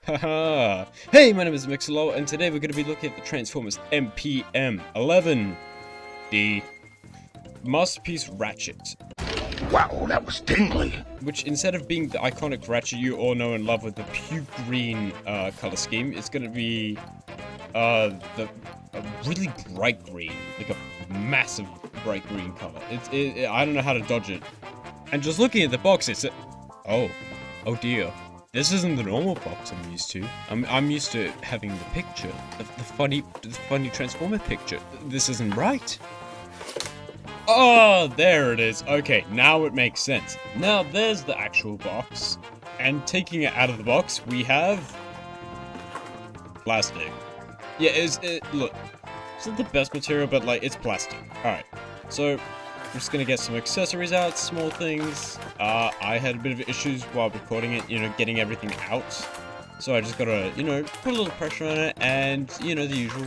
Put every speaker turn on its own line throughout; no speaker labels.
Haha! Hey, my name is Mixalo, and today we're going to be looking at the Transformers MPM 11, the masterpiece Ratchet.
Wow, that was tingly.
Which, instead of being the iconic Ratchet you all know and love with the puke green color scheme, it's going to be a really bright green, like a massive bright green color. I don't know how to dodge it. And just looking at the box, oh dear. This isn't the normal box I'm used to. I'm used to having the picture, the funny Transformer picture. This isn't right. Oh, there it is. Okay, now it makes sense. Now there's the actual box, and taking it out of the box, we have plastic. Yeah, look, it's not the best material, but like it's plastic. All right, so I'm just gonna get some accessories out, small things. I had a bit of issues while recording it, getting everything out. So I just gotta, put a little pressure on it, and, the usual.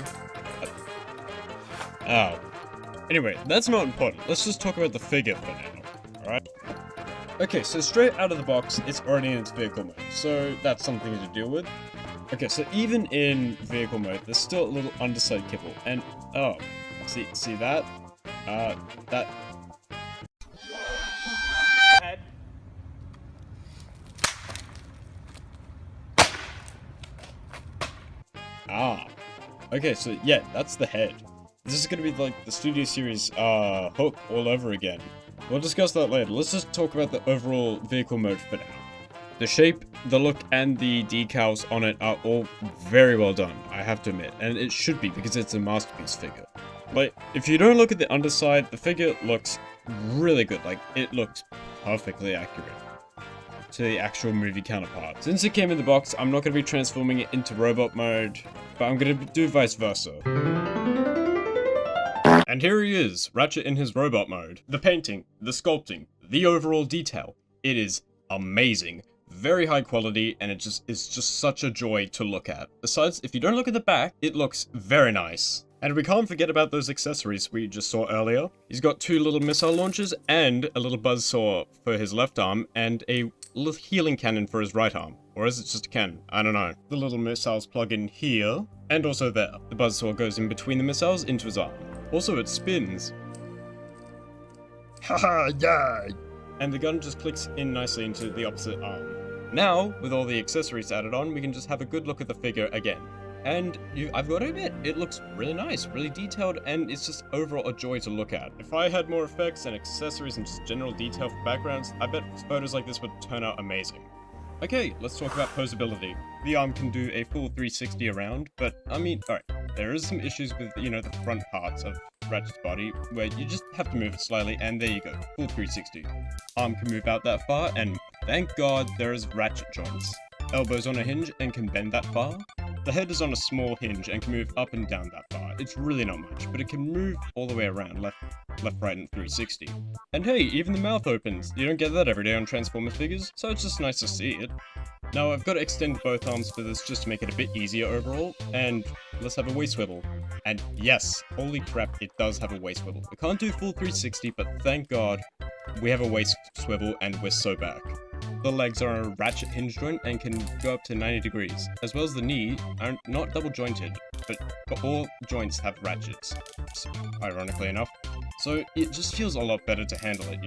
Anyway, that's not important. Let's just talk about the figure for now, alright? Okay, so straight out of the box, it's already in its vehicle mode, so that's something to deal with. Okay, so even in vehicle mode, there's still a little underside kibble, and, see that? That... Head. Okay, so yeah, that's the head. This is gonna be like the Studio Series hook all over again. We'll discuss that later. Let's just talk about the overall vehicle mode for now. The shape, the look, and the decals on it are all very well done, I have to admit. And it should be, because it's a masterpiece figure. Like, if you don't look at the underside, the figure looks really good. Like, it looks perfectly accurate to the actual movie counterpart. Since it came in the box, I'm not going to be transforming it into robot mode, but I'm going to do vice versa. And here he is, Ratchet in his robot mode. The painting, the sculpting, the overall detail. It is amazing. Very high quality, and it's just such a joy to look at. Besides, if you don't look at the back, it looks very nice. And we can't forget about those accessories we just saw earlier. He's got 2 little missile launchers and a little buzzsaw for his left arm and a little healing cannon for his right arm. Or is it just a cannon? I don't know. The little missiles plug in here and also there. The buzzsaw goes in between the missiles into his arm. Also, it spins.
Haha, yeah.
And the gun just clicks in nicely into the opposite arm. Now, with all the accessories added on, we can just have a good look at the figure again. And I've got to admit, it looks really nice, really detailed, and it's just overall a joy to look at. If I had more effects and accessories and just general detail for backgrounds, I bet photos like this would turn out amazing. Okay, let's talk about posability. The arm can do a full 360 around, but I mean, alright, there is some issues with, the front parts of Ratchet's body, where you just have to move it slightly, and there you go, full 360. Arm can move out that far, and thank God there is ratchet joints. Elbows on a hinge and can bend that far. The head is on a small hinge and can move up and down that far. It's really not much, but it can move all the way around, left, right, and 360. And hey, even the mouth opens. You don't get that every day on Transformers figures, so it's just nice to see it. Now, I've got to extend both arms for this just to make it a bit easier overall, and let's have a waist swivel. And yes, holy crap, it does have a waist swivel. We can't do full 360, but thank God we have a waist swivel and we're so back. The legs are a ratchet hinge joint and can go up to 90 degrees, as well as the knee are not double jointed, but all joints have ratchets, ironically enough. So it just feels a lot better to handle it,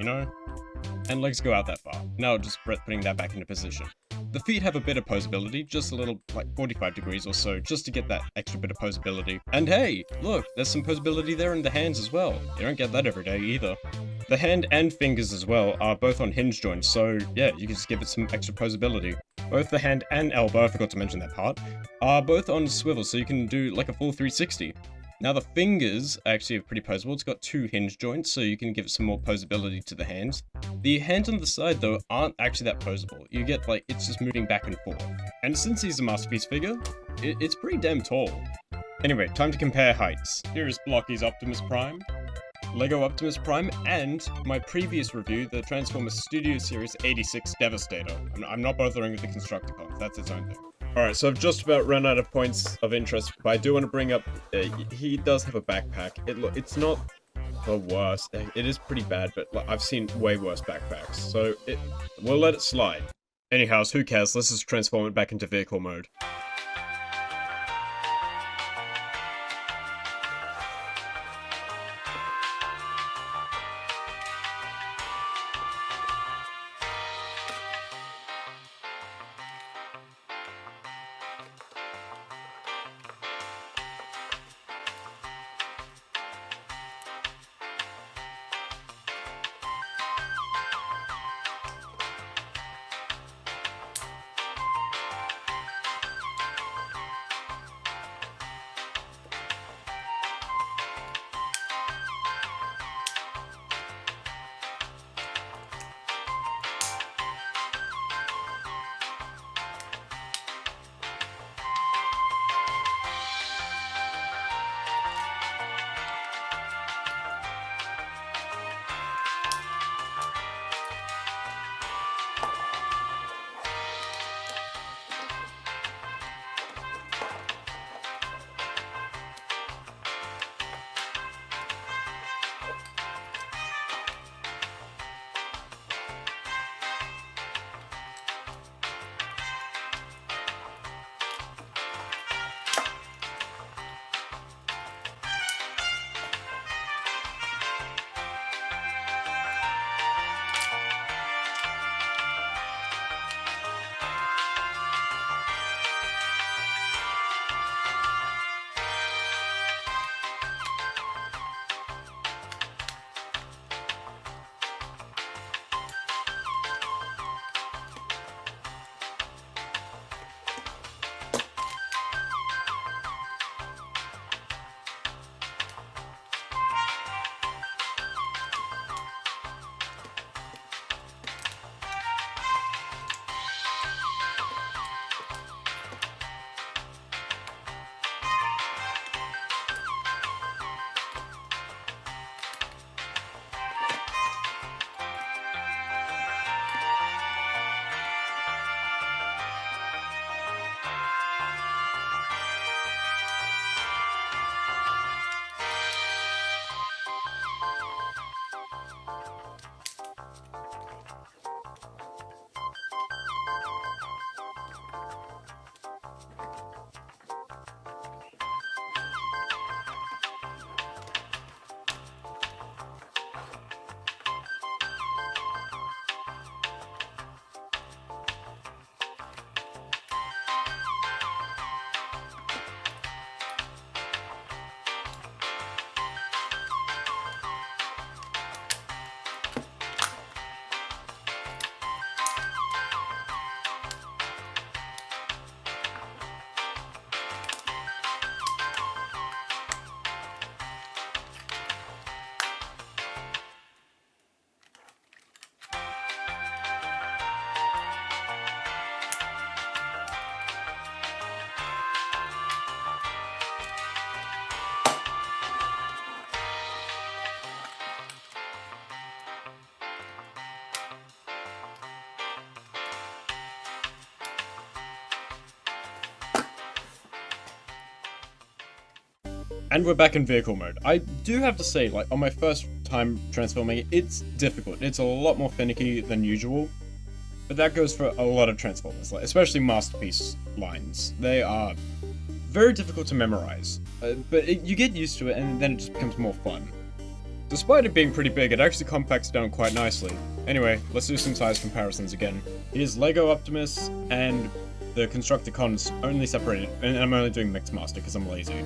And legs go out that far. Now just putting that back into position. The feet have a bit of posability, just a little, like 45 degrees or so, just to get that extra bit of posability. And hey, look, there's some posability there in the hands as well. You don't get that every day either. The hand and fingers as well are both on hinge joints, so yeah, you can just give it some extra posability. Both the hand and elbow, I forgot to mention that part, are both on swivel, so you can do like a full 360. Now the fingers actually are pretty posable. It's got 2 hinge joints, so you can give some more posability to the hands. The hands on the side, though, aren't actually that posable. You get, like, it's just moving back and forth. And since he's a masterpiece figure, it's pretty damn tall. Anyway, time to compare heights. Here is Blocky's Optimus Prime, Lego Optimus Prime, and my previous review, the Transformers Studio Series 86 Devastator. I'm not bothering with the Constructicons, that's its own thing. Alright, so I've just about run out of points of interest, but I do want to bring up, he does have a backpack. It's not the worst. It is pretty bad, but like, I've seen way worse backpacks, so we'll let it slide. Anyhow, who cares? Let's just transform it back into vehicle mode. And we're back in vehicle mode. I do have to say, like, on my first time transforming it, it's difficult. It's a lot more finicky than usual. But that goes for a lot of Transformers, like, especially Masterpiece lines. They are very difficult to memorize. But you get used to it, and then it just becomes more fun. Despite it being pretty big, it actually compacts down quite nicely. Anyway, let's do some size comparisons again. Here's Lego Optimus, and the Constructicons only separated, and I'm only doing Mixed Master because I'm lazy.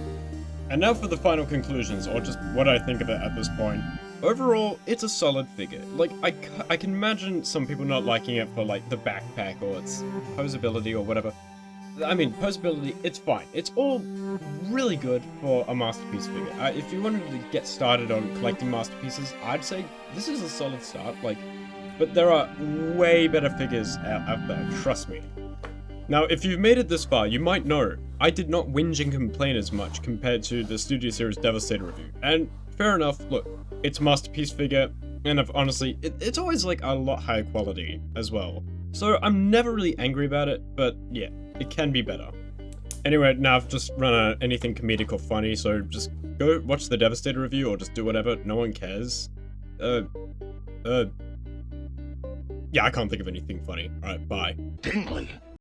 And now for the final conclusions, or just what I think of it at this point. Overall, it's a solid figure. Like, I can imagine some people not liking it for, like, the backpack or its posability or whatever. I mean, posability, it's fine. It's all really good for a Masterpiece figure. If you wanted to get started on collecting Masterpieces, I'd say this is a solid start, like, but there are way better figures out there, trust me. Now, if you've made it this far, you might know I did not whinge and complain as much compared to the Studio Series Devastator review. And fair enough, look, it's a Masterpiece figure, and honestly, it's always like a lot higher quality as well. So I'm never really angry about it, but yeah, it can be better. Anyway, now I've just run out of anything comedic or funny, so just Go watch the Devastator review or just do whatever. No one cares. Yeah, I can't think of anything funny. Alright, bye.
Tingly.